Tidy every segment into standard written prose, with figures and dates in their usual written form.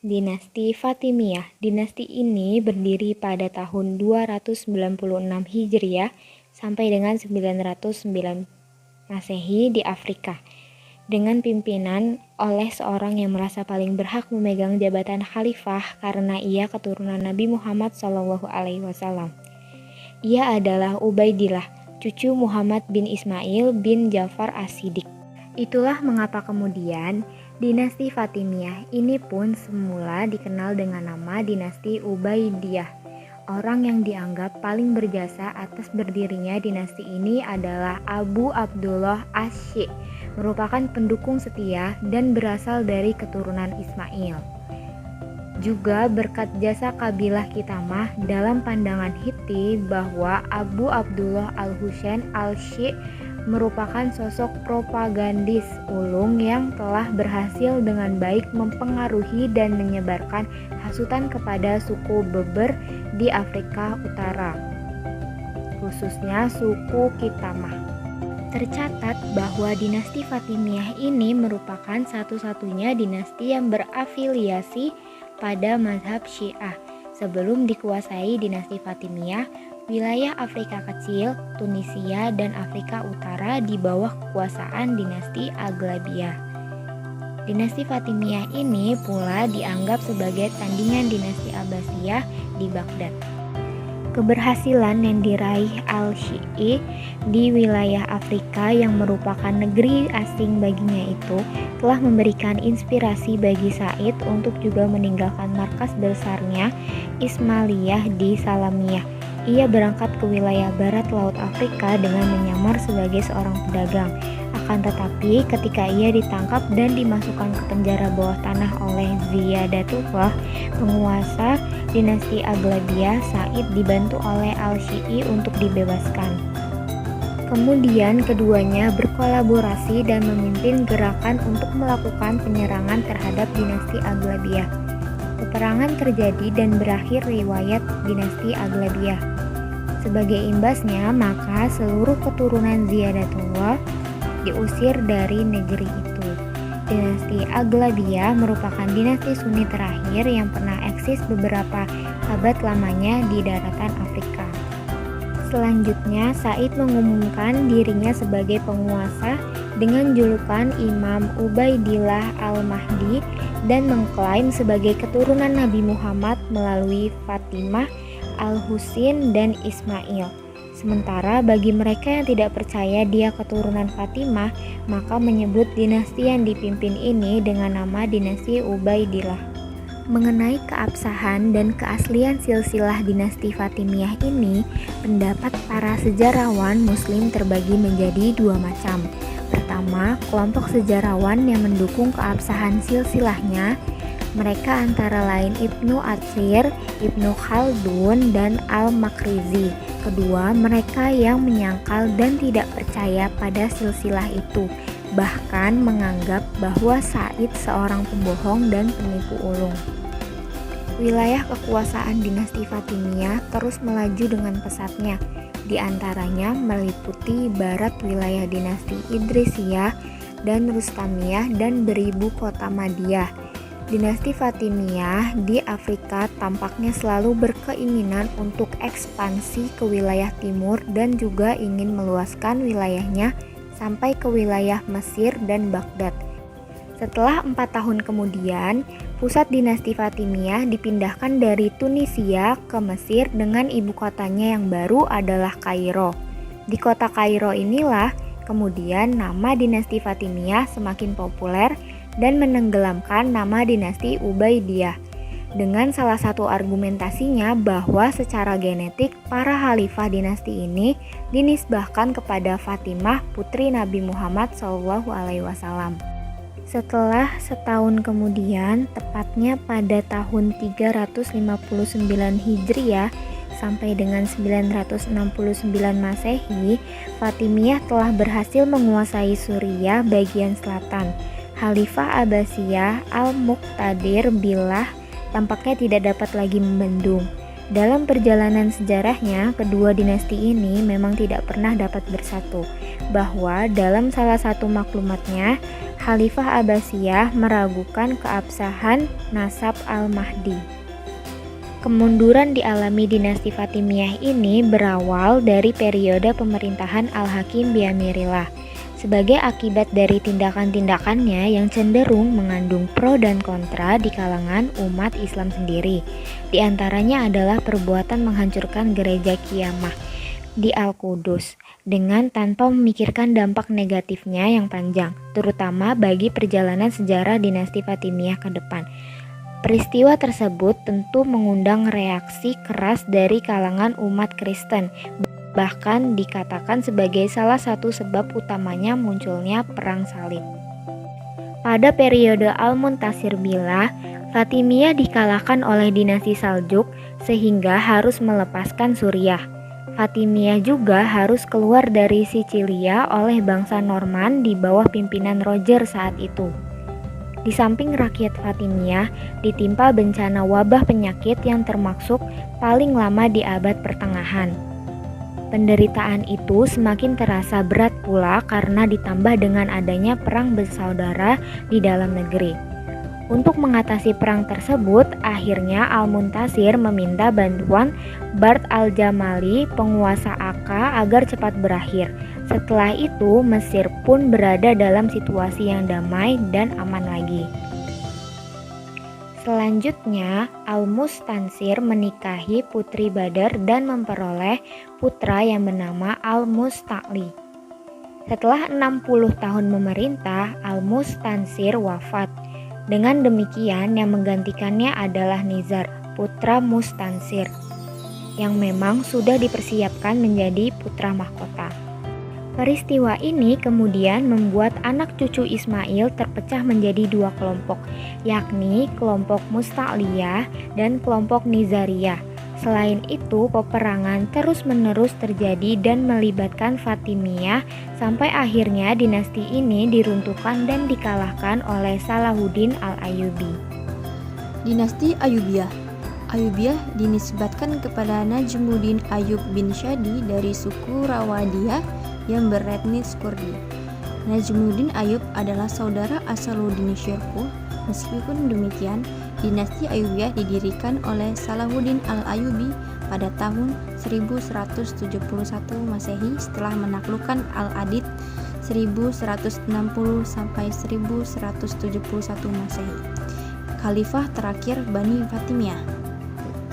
Dinasti Fatimiyah. Dinasti ini berdiri pada tahun 296 Hijriah sampai dengan 909 Masehi di Afrika, dengan pimpinan oleh seorang yang merasa paling berhak memegang jabatan khalifah karena ia keturunan Nabi Muhammad SAW. Ia adalah Ubaidillah, cucu Muhammad bin Ismail bin Ja'far as-Siddiq. Itulah mengapa kemudian dinasti Fatimiyah ini pun semula dikenal dengan nama dinasti Ubaidiyah. Orang yang dianggap paling berjasa atas berdirinya dinasti ini adalah Abu Abdullah Asy, merupakan pendukung setia dan berasal dari keturunan Ismail. Juga berkat jasa kabilah Kitamah dalam pandangan Hiti bahwa Abu Abdullah al-Husain al-Syi merupakan sosok propagandis ulung yang telah berhasil dengan baik mempengaruhi dan menyebarkan hasutan kepada suku Berber di Afrika Utara, khususnya suku Kitamah. Tercatat bahwa dinasti Fatimiyah ini merupakan satu-satunya dinasti yang berafiliasi pada mazhab Syiah. Sebelum dikuasai dinasti Fatimiyah, wilayah Afrika Kecil, Tunisia, dan Afrika Utara di bawah kekuasaan dinasti Aghlabiyah. Dinasti Fatimiyah ini pula dianggap sebagai tandingan dinasti Abbasiyah di Baghdad. Keberhasilan yang diraih Al-Syi'i di wilayah Afrika yang merupakan negeri asing baginya itu telah memberikan inspirasi bagi Said untuk juga meninggalkan markas besarnya Ismailiyah di Salamiyah. Ia berangkat ke wilayah barat laut Afrika dengan menyamar sebagai seorang pedagang. Akan tetapi ketika ia ditangkap dan dimasukkan ke penjara bawah tanah oleh Ziyadatullah, penguasa dinasti Aghlabiyah, Said dibantu oleh Al-Syi'i untuk dibebaskan. Kemudian keduanya berkolaborasi dan memimpin gerakan untuk melakukan penyerangan terhadap dinasti Aghlabiyah. Peperangan terjadi dan berakhir riwayat dinasti Aghlabiyah. Sebagai imbasnya, maka seluruh keturunan Ziyadatullah diusir dari negeri itu. Dinasti Aghlabiyah merupakan dinasti Sunni terakhir yang pernah eksis beberapa abad lamanya di daratan Afrika. Selanjutnya, Said mengumumkan dirinya sebagai penguasa dengan julukan Imam Ubaidillah al-Mahdi dan mengklaim sebagai keturunan Nabi Muhammad melalui Fatimah, Al-Husain, dan Ismail. Sementara bagi mereka yang tidak percaya dia keturunan Fatimah, maka menyebut dinasti yang dipimpin ini dengan nama dinasti Ubaidillah. Mengenai keabsahan dan keaslian silsilah dinasti Fatimiyah ini, pendapat para sejarawan Muslim terbagi menjadi dua macam. Pertama, kelompok sejarawan yang mendukung keabsahan silsilahnya. Mereka antara lain Ibnu Atsir, Ibnu Khaldun, dan Al-Makrizi. Kedua, mereka yang menyangkal dan tidak percaya pada silsilah itu, bahkan menganggap bahwa Said seorang pembohong dan penipu ulung. Wilayah kekuasaan dinasti Fatimiyah terus melaju dengan pesatnya, di antaranya meliputi barat wilayah dinasti Idrisiyah dan Rustamiyah dan beribu kota Madiyah. Dinasti Fatimiyah di Afrika tampaknya selalu berkeinginan untuk ekspansi ke wilayah timur dan juga ingin meluaskan wilayahnya sampai ke wilayah Mesir dan Baghdad. Setelah 4 tahun kemudian, pusat dinasti Fatimiyah dipindahkan dari Tunisia ke Mesir dengan ibu kotanya yang baru adalah Kairo. Di kota Kairo inilah kemudian nama dinasti Fatimiyah semakin populer dan menenggelamkan nama dinasti Ubaidiyah, dengan salah satu argumentasinya bahwa secara genetik para khalifah dinasti ini dinisbahkan kepada Fatimah putri Nabi Muhammad SAW. Setelah setahun kemudian, tepatnya pada tahun 359 Hijriah sampai dengan 969 Masehi, Fatimiyah telah berhasil menguasai Suriah bagian selatan. Khalifah Abbasiyah Al-Muqtadir Billah tampaknya tidak dapat lagi membendung. Dalam perjalanan sejarahnya, kedua dinasti ini memang tidak pernah dapat bersatu. Bahwa dalam salah satu maklumatnya, Khalifah Abbasiyah meragukan keabsahan nasab Al-Mahdi. Kemunduran dialami dinasti Fatimiyah ini berawal dari periode pemerintahan Al-Hakim Biamirillah. Sebagai akibat dari tindakan-tindakannya yang cenderung mengandung pro dan kontra di kalangan umat Islam sendiri. Di antaranya adalah perbuatan menghancurkan gereja Qiyamah di Al-Qudus dengan tanpa memikirkan dampak negatifnya yang panjang, terutama bagi perjalanan sejarah dinasti Fatimiyah ke depan. Peristiwa tersebut tentu mengundang reaksi keras dari kalangan umat Kristen, bahkan dikatakan sebagai salah satu sebab utamanya munculnya Perang Salib. Pada periode Al-Muntasir Billah, Fatimiyah dikalahkan oleh dinasti Saljuk sehingga harus melepaskan Suriah. Fatimiyah juga harus keluar dari Sicilia oleh bangsa Norman di bawah pimpinan Roger saat itu. Di samping rakyat Fatimiyah ditimpa bencana wabah penyakit yang termasuk paling lama di abad pertengahan. Penderitaan itu semakin terasa berat pula karena ditambah dengan adanya perang bersaudara di dalam negeri. Untuk mengatasi perang tersebut, akhirnya Al-Muntasir meminta bantuan Bard al-Jamali, penguasa Akka, agar cepat berakhir. Setelah itu, Mesir pun berada dalam situasi yang damai dan aman lagi. Selanjutnya, Al-Mustansir menikahi Putri Badar dan memperoleh putra yang bernama Al-Musta'li. Setelah 60 tahun memerintah, Al-Mustansir wafat. Dengan demikian, yang menggantikannya adalah Nizar, putra Mustansir, yang memang sudah dipersiapkan menjadi putra mahkota. Peristiwa ini kemudian membuat anak cucu Ismail terpecah menjadi dua kelompok, yakni kelompok Musta'liyah dan kelompok Nizariyah. Selain itu, peperangan terus-menerus terjadi dan melibatkan Fatimiyah sampai akhirnya dinasti ini diruntuhkan dan dikalahkan oleh Salahuddin Al-Ayyubi. Dinasti Ayyubiyah. Ayyubiyah dinisbatkan kepada Najmuddin Ayyub bin Shadi dari suku Rawadiyah yang beretnis Kurdi. Najmuddin Ayyub adalah saudara Asaluddin Syirkuh. Meskipun demikian, dinasti Ayyubiyah didirikan oleh Salahuddin Al-Ayyubi pada tahun 1171 Masehi setelah menaklukkan Al-Adid 1160 sampai 1171 Masehi. Khalifah terakhir Bani Fatimiyah.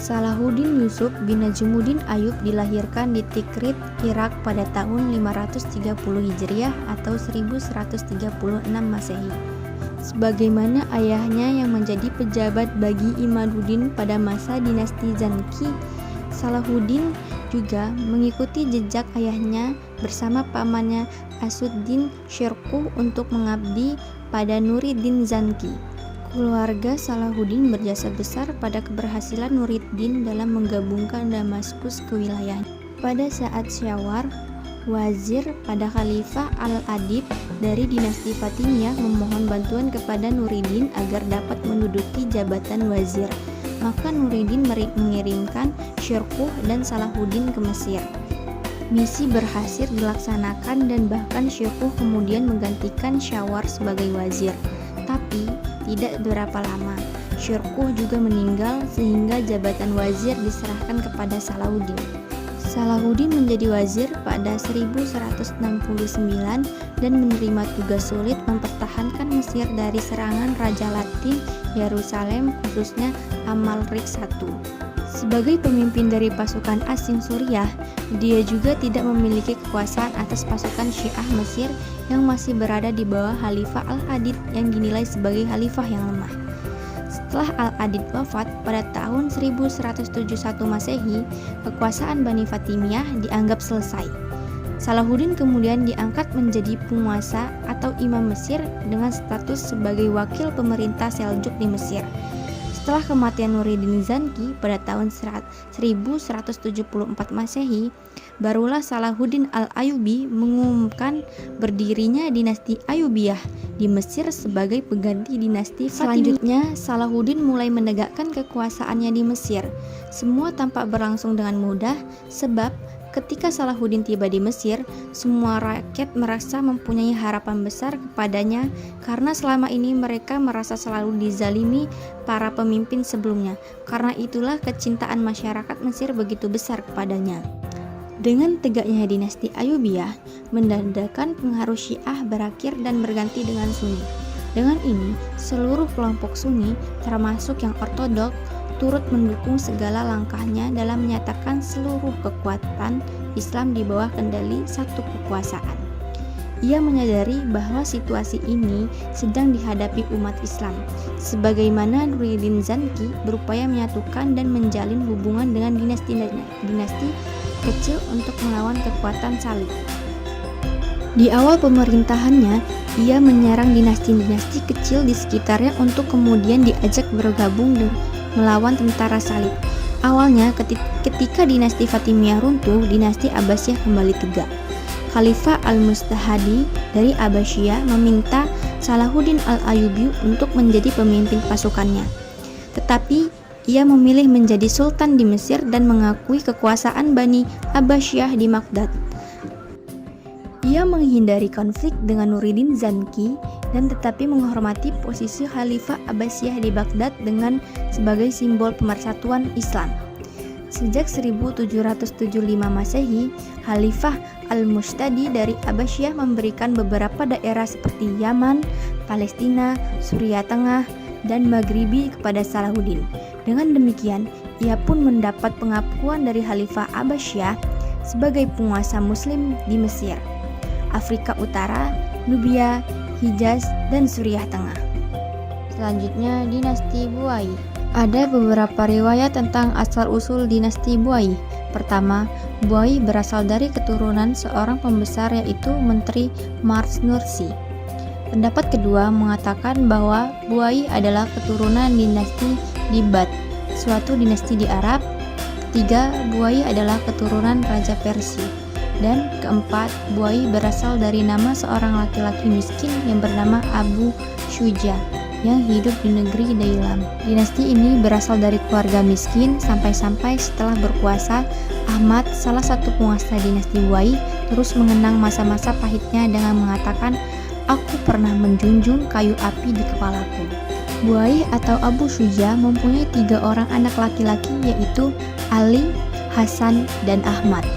Salahuddin Yusuf bin Najmuddin Ayyub dilahirkan di Tikrit, Irak pada tahun 530 Hijriah atau 1136 Masehi. Sebagaimana ayahnya yang menjadi pejabat bagi Imaduddin pada masa dinasti Zanki, Salahuddin juga mengikuti jejak ayahnya bersama pamannya Asuddin Syirkuh untuk mengabdi pada Nuriddin Zanki. Keluarga Salahuddin berjasa besar pada keberhasilan Nuriddin dalam menggabungkan Damaskus ke wilayahnya. Pada saat Syawar, wazir pada Khalifah Al-Adid dari dinasti Fatimiyah memohon bantuan kepada Nuriddin agar dapat menduduki jabatan wazir. Maka Nuriddin mengirimkan Syirkuh dan Salahuddin ke Mesir. Misi berhasil dilaksanakan dan bahkan Syirkuh kemudian menggantikan Syawar sebagai wazir. Tapi tidak berapa lama, Syirkuh juga meninggal sehingga jabatan wazir diserahkan kepada Salahuddin. Salahuddin menjadi wazir pada 1169 dan menerima tugas sulit mempertahankan Mesir dari serangan Raja Latin Yerusalem, khususnya Amalrik I. Sebagai pemimpin dari pasukan asing Suriah, dia juga tidak memiliki kekuasaan atas pasukan Syiah Mesir yang masih berada di bawah Khalifah Al-Adid yang dinilai sebagai khalifah yang lemah. Setelah Al-Adid wafat pada tahun 1171 Masehi, kekuasaan Bani Fatimiyah dianggap selesai. Salahuddin kemudian diangkat menjadi penguasa atau imam Mesir dengan status sebagai wakil pemerintah Seljuk di Mesir. Setelah kematian Nuriddin Zanki pada tahun 1174 Masehi, barulah Salahuddin Al-Ayyubi mengumumkan berdirinya dinasti Ayyubiyah di Mesir sebagai pengganti dinasti Fatimiyah. Selanjutnya, Salahuddin mulai menegakkan kekuasaannya di Mesir. Semua tampak berlangsung dengan mudah sebab Ketika Salahuddin tiba di Mesir, semua rakyat merasa mempunyai harapan besar kepadanya karena selama ini mereka merasa selalu dizalimi para pemimpin sebelumnya. Karena itulah kecintaan masyarakat Mesir begitu besar kepadanya. Dengan tegaknya dinasti Ayyubiyah, menandakan pengaruh Syiah berakhir dan berganti dengan Sunni. Dengan ini, seluruh kelompok Sunni, termasuk yang ortodok, turut mendukung segala langkahnya dalam menyatakan seluruh kekuatan Islam di bawah kendali satu kekuasaan. Ia menyadari bahwa situasi ini sedang dihadapi umat Islam, sebagaimana Nuruddin Zanki berupaya menyatukan dan menjalin hubungan dengan dinasti kecil untuk melawan kekuatan Salib. Di awal pemerintahannya, ia menyerang dinasti-dinasti kecil di sekitarnya untuk kemudian diajak bergabung melawan tentara Salib. Awalnya ketika dinasti Fatimiyah runtuh, dinasti Abbasiyah kembali tegak. Khalifah Al-Mustahdi dari Abbasiyah meminta Salahuddin Al-Ayyubi untuk menjadi pemimpin pasukannya. Tetapi ia memilih menjadi sultan di Mesir dan mengakui kekuasaan Bani Abbasiyah di Baghdad. Ia menghindari konflik dengan Nuruddin Zanki dan tetapi menghormati posisi Khalifah Abbasiyah di Baghdad dengan sebagai simbol pemersatuan Islam. Sejak 1775 Masehi, Khalifah Al-Mustadi dari Abbasiyah memberikan beberapa daerah seperti Yaman, Palestina, Suriah Tengah, dan Maghribi kepada Salahuddin. Dengan demikian, ia pun mendapat pengakuan dari Khalifah Abbasiyah sebagai penguasa Muslim di Mesir, Afrika Utara, Nubia, Hijaz, dan Suriah Tengah. Selanjutnya, dinasti Buai. Ada beberapa riwayat tentang asal-usul dinasti Buai. Pertama, Buai berasal dari keturunan seorang pembesar yaitu Menteri Mars Nursi. Pendapat kedua mengatakan bahwa Buai adalah keturunan dinasti Dibat, suatu dinasti di Arab. Ketiga, Buai adalah keturunan Raja Persia. Dan keempat, Buai berasal dari nama seorang laki-laki miskin yang bernama Abu Syuja yang hidup di negeri Dailam. Dinasti ini berasal dari keluarga miskin sampai-sampai setelah berkuasa, Ahmad, salah satu penguasa dinasti Buai, terus mengenang masa-masa pahitnya dengan mengatakan, "Aku pernah menjunjung kayu api di kepalaku." Buai atau Abu Syuja mempunyai 3 orang anak laki-laki yaitu Ali, Hasan, dan Ahmad.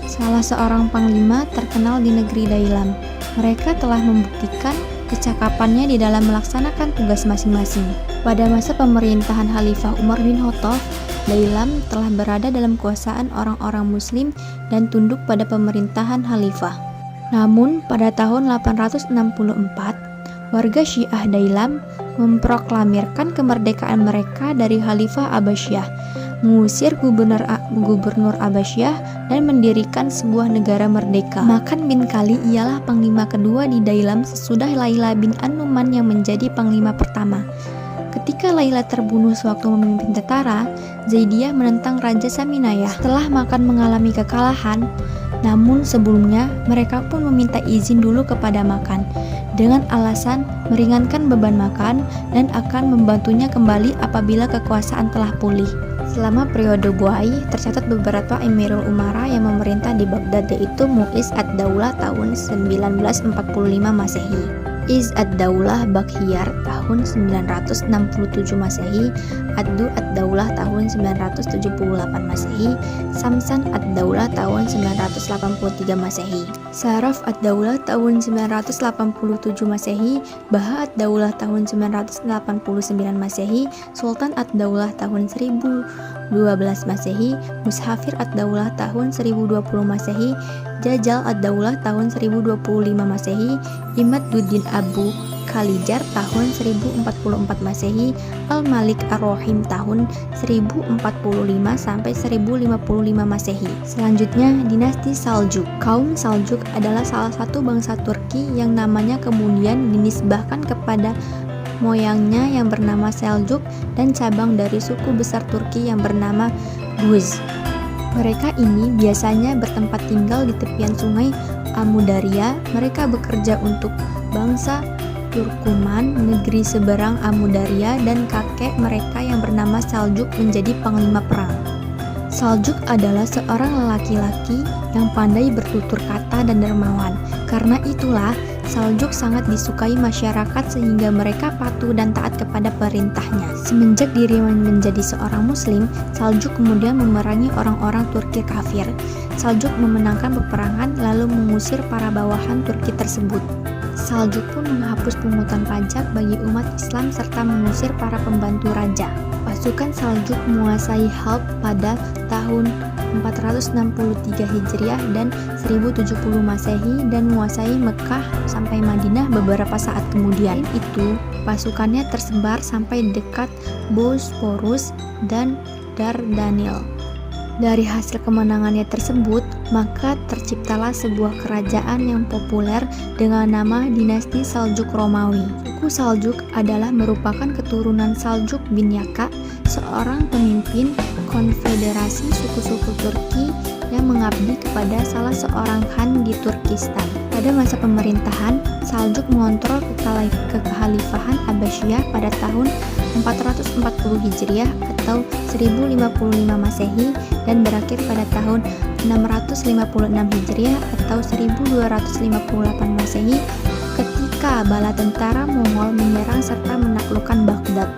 Salah seorang panglima terkenal di negeri Dailam. Mereka telah membuktikan kecakapannya di dalam melaksanakan tugas masing-masing. Pada masa pemerintahan Khalifah Umar bin Khattab, Dailam telah berada dalam kekuasaan orang-orang Muslim dan tunduk pada pemerintahan Khalifah. Namun, pada tahun 864, warga Syiah Dailam memproklamirkan kemerdekaan mereka dari Khalifah Abbasiyah, mengusir gubernur Abbasiyah dan mendirikan sebuah negara merdeka. Makan bin Kali ialah panglima kedua di Dailam sesudah Laila bin An-Numan yang menjadi panglima pertama. Ketika Laila terbunuh sewaktu memimpin tentara, Zaidiyah menentang Raja Saminayah. Setelah makan mengalami kekalahan, namun sebelumnya mereka pun meminta izin dulu kepada makan dengan alasan meringankan beban makan dan akan membantunya kembali apabila kekuasaan telah pulih. Selama periode Buai, tercatat beberapa Emirul Umara yang memerintah di Baghdad yaitu Mu'iz ad-Daulah tahun 945 Masehi, Iz ad-Daulah Bakhiyar tahun 967 Masehi, Addu ad-Daulah tahun 978 Masehi, Samsan ad-Daulah tahun 983 Masehi, Saraf ad-Daulah tahun 987 Masehi, Baha ad-Daulah tahun 989 Masehi, Sultan ad-Daulah tahun 1012 Masehi, Mushafir ad-Daulah tahun 1020 Masehi, Jajal ad-Daulah tahun 1025 Masehi, Imaduddin Abu Khalijar tahun 1044 Masehi, Al-Malik Ar-Rahim tahun 1045 sampai 1055 Masehi. Selanjutnya, dinasti Saljuk. Kaum Saljuk adalah salah satu bangsa Turki yang namanya kemudian dinisbahkan kepada moyangnya yang bernama Seljuk dan cabang dari suku besar Turki yang bernama Guz. Mereka ini biasanya bertempat tinggal di tepian sungai Amudarya. Mereka bekerja untuk bangsa Turkuman, negeri seberang Amudarya, dan kakek mereka yang bernama Seljuk menjadi panglima perang. Saljuk adalah seorang laki-laki yang pandai bertutur kata dan dermawan. Karena itulah, Saljuk sangat disukai masyarakat sehingga mereka patuh dan taat kepada perintahnya. Semenjak dirinya menjadi seorang muslim, Saljuk kemudian memerangi orang-orang Turki kafir. Saljuk memenangkan peperangan lalu mengusir para bawahan Turki tersebut. Saljuk pun menghapus pungutan pajak bagi umat Islam serta mengusir para pembantu raja. Pasukan Saljuk menguasai Halb pada tahun 463 Hijriah dan 1070 Masehi dan menguasai Mekah sampai Madinah beberapa saat kemudian. Itu pasukannya tersebar sampai dekat Bosporus dan Dardanel. Dari hasil kemenangannya tersebut, maka terciptalah sebuah kerajaan yang populer dengan nama Dinasti Saljuk Romawi. Suku Saljuk adalah merupakan keturunan Saljuk bin Yaka, seorang pemimpin konfederasi suku-suku Turki yang mengabdi kepada salah seorang khan di Turkistan. Pada masa pemerintahan, Saljuk mengontrol kekhalifahan Abbasiyah pada tahun 440 Hijriah atau 1055 Masehi dan berakhir pada tahun 656 Hijriah atau 1258 Masehi ketika bala tentara Mongol menyerang serta menaklukkan Baghdad.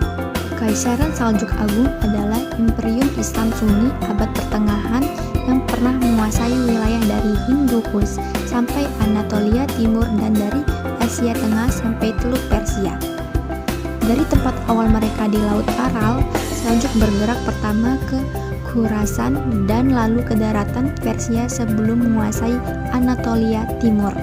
Kekaisaran Saljuk Agung adalah imperium Islam Sunni abad pertengahan yang pernah menguasai wilayah dari Hindu-Kush sampai Anatolia Timur dan dari Asia Tengah sampai Teluk Persia. Dari tempat awal mereka di Laut Aral, Saljuk bergerak pertama ke Khurasan dan lalu ke daratan Persia sebelum menguasai Anatolia Timur.